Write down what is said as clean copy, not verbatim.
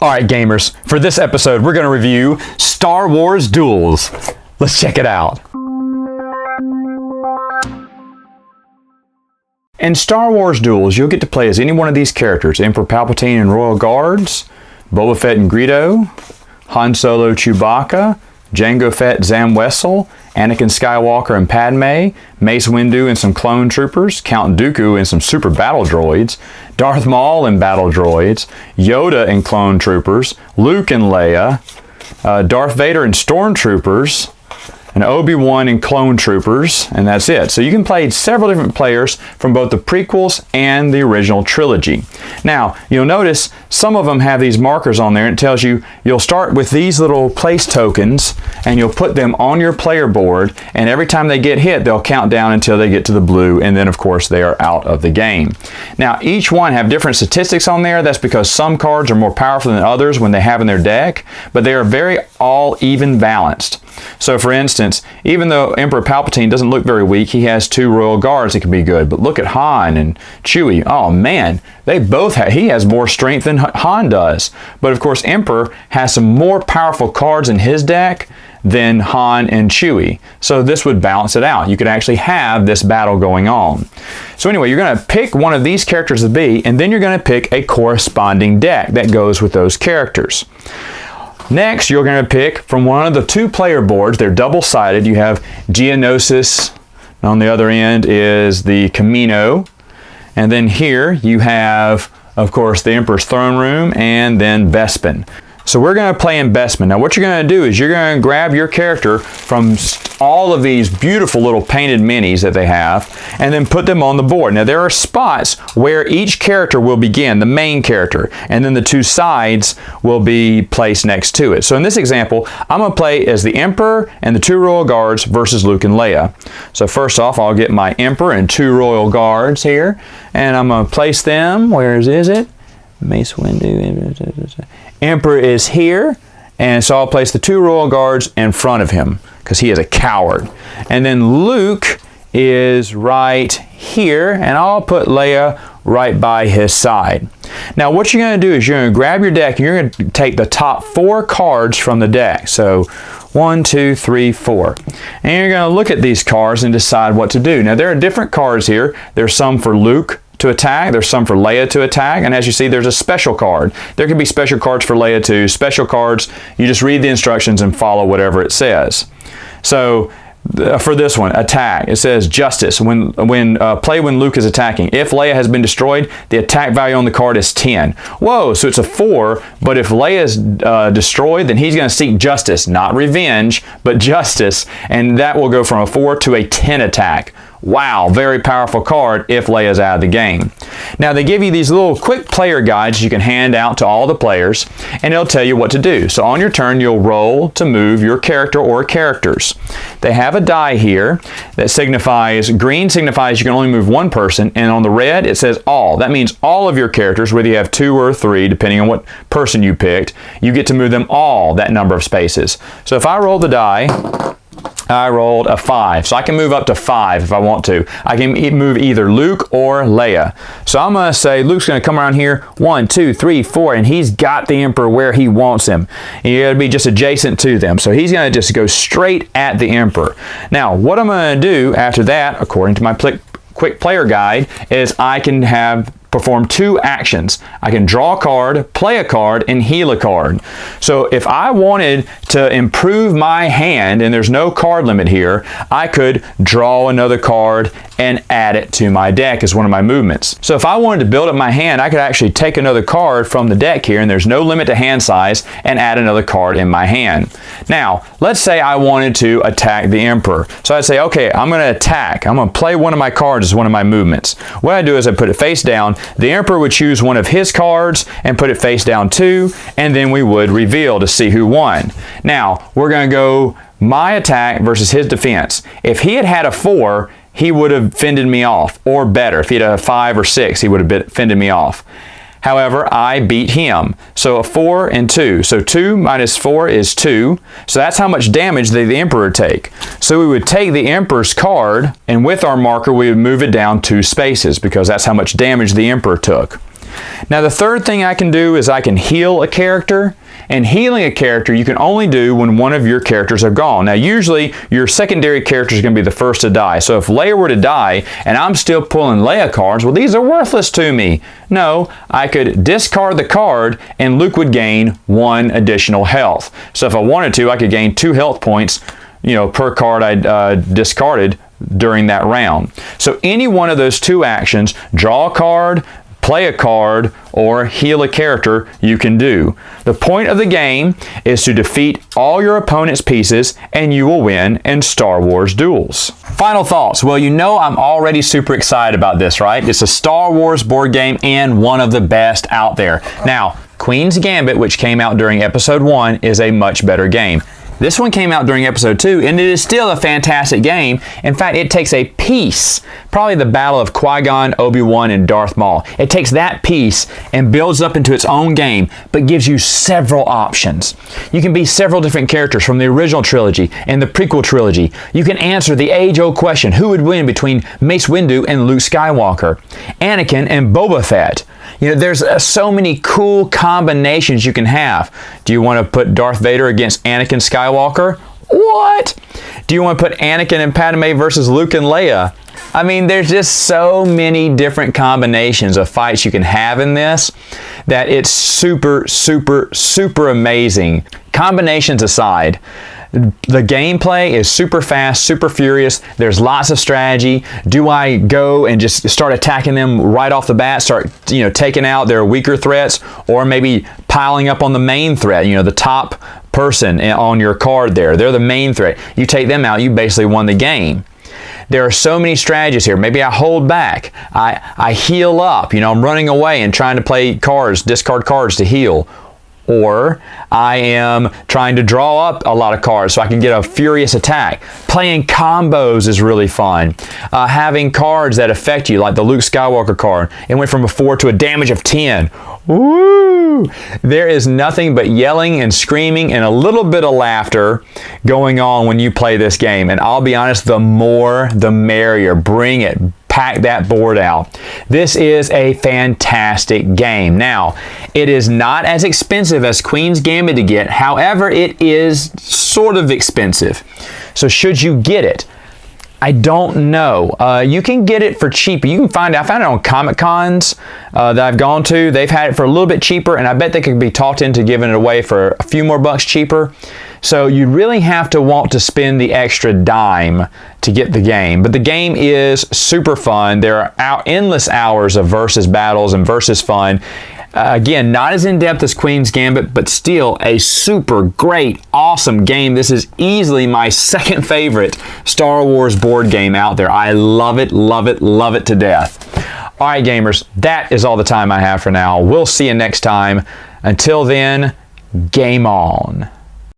Alright gamers, for this episode we're going to review Star Wars Duels. Let's check it out. In Star Wars Duels, you'll get to play as any one of these characters: Emperor Palpatine and Royal Guards, Boba Fett and Greedo, Han Solo Chewbacca, Jango Fett Zam Wesell, Anakin Skywalker and Padme, Mace Windu and some clone troopers, Count Dooku and some super battle droids, Darth Maul and battle droids, Yoda and clone troopers, Luke and Leia, Darth Vader and stormtroopers, and Obi-Wan and clone troopers, and that's it. So you can play several different players from both the prequels and the original trilogy. Now, you'll notice some of them have these markers on there, and it tells you you'll start with these little place tokens, and you'll put them on your player board, and every time they get hit, they'll count down until they get to the blue, and then of course they are out of the game. Now, each one have different statistics on there. That's because some cards are more powerful than others when they have in their deck, but they are very all even balanced. So for instance, even though Emperor Palpatine doesn't look very weak, he has 2 Royal Guards that can be good. But look at Han and Chewie. Oh man, they both have, he has more strength than Han does. But of course, Emperor has some more powerful cards in his deck than Han and Chewie. So this would balance it out. You could actually have this battle going on. So anyway, you're going to pick one of these characters to be, and then you're going to pick a corresponding deck that goes with those characters. Next, you're going to pick from one of the 2 player boards. They're double-sided. You have Geonosis. On the other end is the Camino. And then here you have, of course, the Emperor's Throne Room and then Bespin. So we're going to play in Bespin. Now what you're going to do is you're going to grab your character from all of these beautiful little painted minis that they have and then put them on the board. Now there are spots where each character will begin, the main character, and then the 2 sides will be placed next to it. So in this example, I'm going to play as the Emperor and the 2 Royal Guards versus Luke and Leia. So first off, I'll get my Emperor and 2 Royal Guards here, and I'm going to place them. Where is it? Mace Windu. Emperor is here, and so I'll place the 2 Royal Guards in front of him because he is a coward. And then Luke is right here, and I'll put Leia right by his side. Now what you're going to do is you're going to grab your deck and you're going to take the top 4 cards from the deck. So 1, 2, 3, 4. And you're going to look at these cards and decide what to do. Now there are different cards here. There's some for Luke to attack, there's some for Leia to attack, and as you see, there's a special card. There can be special cards for Leia too. Special cards, you just read the instructions and follow whatever it says. So for this one, attack, it says justice. Play when Luke is attacking. If Leia has been destroyed, the attack value on the card is 10. Whoa, so it's a 4, but if Leia is destroyed, then he's going to seek justice, not revenge, but justice, and that will go from a 4 to a 10 attack. Wow, very powerful card if Leia's out of the game. Now they give you these little quick player guides you can hand out to all the players, and it'll tell you what to do. So on your turn, you'll roll to move your character or characters. They have a die here that signifies, green signifies you can only move 1 person, and on the red it says all. That means all of your characters, whether you have 2 or 3, depending on what person you picked, you get to move them all that number of spaces. So if I roll the die, I rolled a 5, so I can move up to 5 if I want to. I can move either Luke or Leia. So I'm going to say Luke's going to come around here, 1, 2, 3, 4, and he's got the Emperor where he wants him. You got to be just adjacent to them. So he's going to just go straight at the Emperor. Now, what I'm going to do after that, according to my quick player guide, is I can perform 2 actions. I can draw a card, play a card, and heal a card. So if I wanted to improve my hand, and there's no card limit here, I could draw another card and add it to my deck as one of my movements. So if I wanted to build up my hand, I could actually take another card from the deck here, and there's no limit to hand size, and add another card in my hand. Now, let's say I wanted to attack the Emperor. So I'd say, okay, I'm going to attack. I'm going to play one of my cards as one of my movements. What I do is I put it face down. The Emperor would choose one of his cards and put it face down too, and then we would reveal to see who won. Now, we're going to go my attack versus his defense. If he had a 4, he would have fended me off, or better. If he had a 5 or 6, he would have fended me off. However, I beat him. So a 4 and 2. So 2 minus 4 is 2. So that's how much damage the Emperor would take. So we would take the Emperor's card, and with our marker we would move it down 2 spaces, because that's how much damage the Emperor took. Now the third thing I can do is I can heal a character. And healing a character you can only do when one of your characters are gone. Now usually your secondary character is going to be the first to die. So if Leia were to die and I'm still pulling Leia cards, well, these are worthless to me. No, I could discard the card and Luke would gain 1 additional health. So if I wanted to, I could gain 2 health points, per card I discarded during that round. So any one of those 2 actions, draw a card, play a card, or heal a character, you can do. The point of the game is to defeat all your opponent's pieces and you will win in Star Wars Duels. Final thoughts. Well, I'm already super excited about this, right? It's a Star Wars board game and one of the best out there. Now, Queen's Gambit, which came out during episode 1, is a much better game. This one came out during episode 2, and it is still a fantastic game. In fact, it takes a piece, probably the battle of Qui-Gon, Obi-Wan, and Darth Maul. It takes that piece and builds up into its own game, but gives you several options. You can be several different characters from the original trilogy and the prequel trilogy. You can answer the age-old question, who would win between Mace Windu and Luke Skywalker, Anakin and Boba Fett? There's so many cool combinations you can have. Do you want to put Darth Vader against Anakin Skywalker? What? Do you want to put Anakin and Padme versus Luke and Leia? I mean, there's just so many different combinations of fights you can have in this that it's super, super, super amazing. Combinations aside, the gameplay is super fast, super furious. There's lots of strategy. Do I go and just start attacking them right off the bat, start taking out their weaker threats, or maybe piling up on the main threat, the top person on your card there. They're the main threat. You take them out, you basically won the game. There are so many strategies here. Maybe I hold back. I heal up. I'm running away and trying to play cards, discard cards to heal. Or I am trying to draw up a lot of cards so I can get a furious attack. Playing combos is really fun. Having cards that affect you, like the Luke Skywalker card. It went from a 4 to a damage of 10. Woo! There is nothing but yelling and screaming and a little bit of laughter going on when you play this game. And I'll be honest, the more the merrier. Bring it. Pack that board out. This is a fantastic game. Now, it is not as expensive as Queen's Gambit to get. However, it is sort of expensive. So should you get it? I don't know. You can get it for cheap. You can find it. I found it on Comic Cons that I've gone to. They've had it for a little bit cheaper, and I bet they could be talked into giving it away for a few more bucks cheaper. So you really have to want to spend the extra dime to get the game. But the game is super fun. There are endless hours of versus battles and versus fun. Again, not as in-depth as Queen's Gambit, but still a super great, awesome game. This is easily my second favorite Star Wars board game out there. I love it, love it, love it to death. All right, gamers, that is all the time I have for now. We'll see you next time. Until then, game on.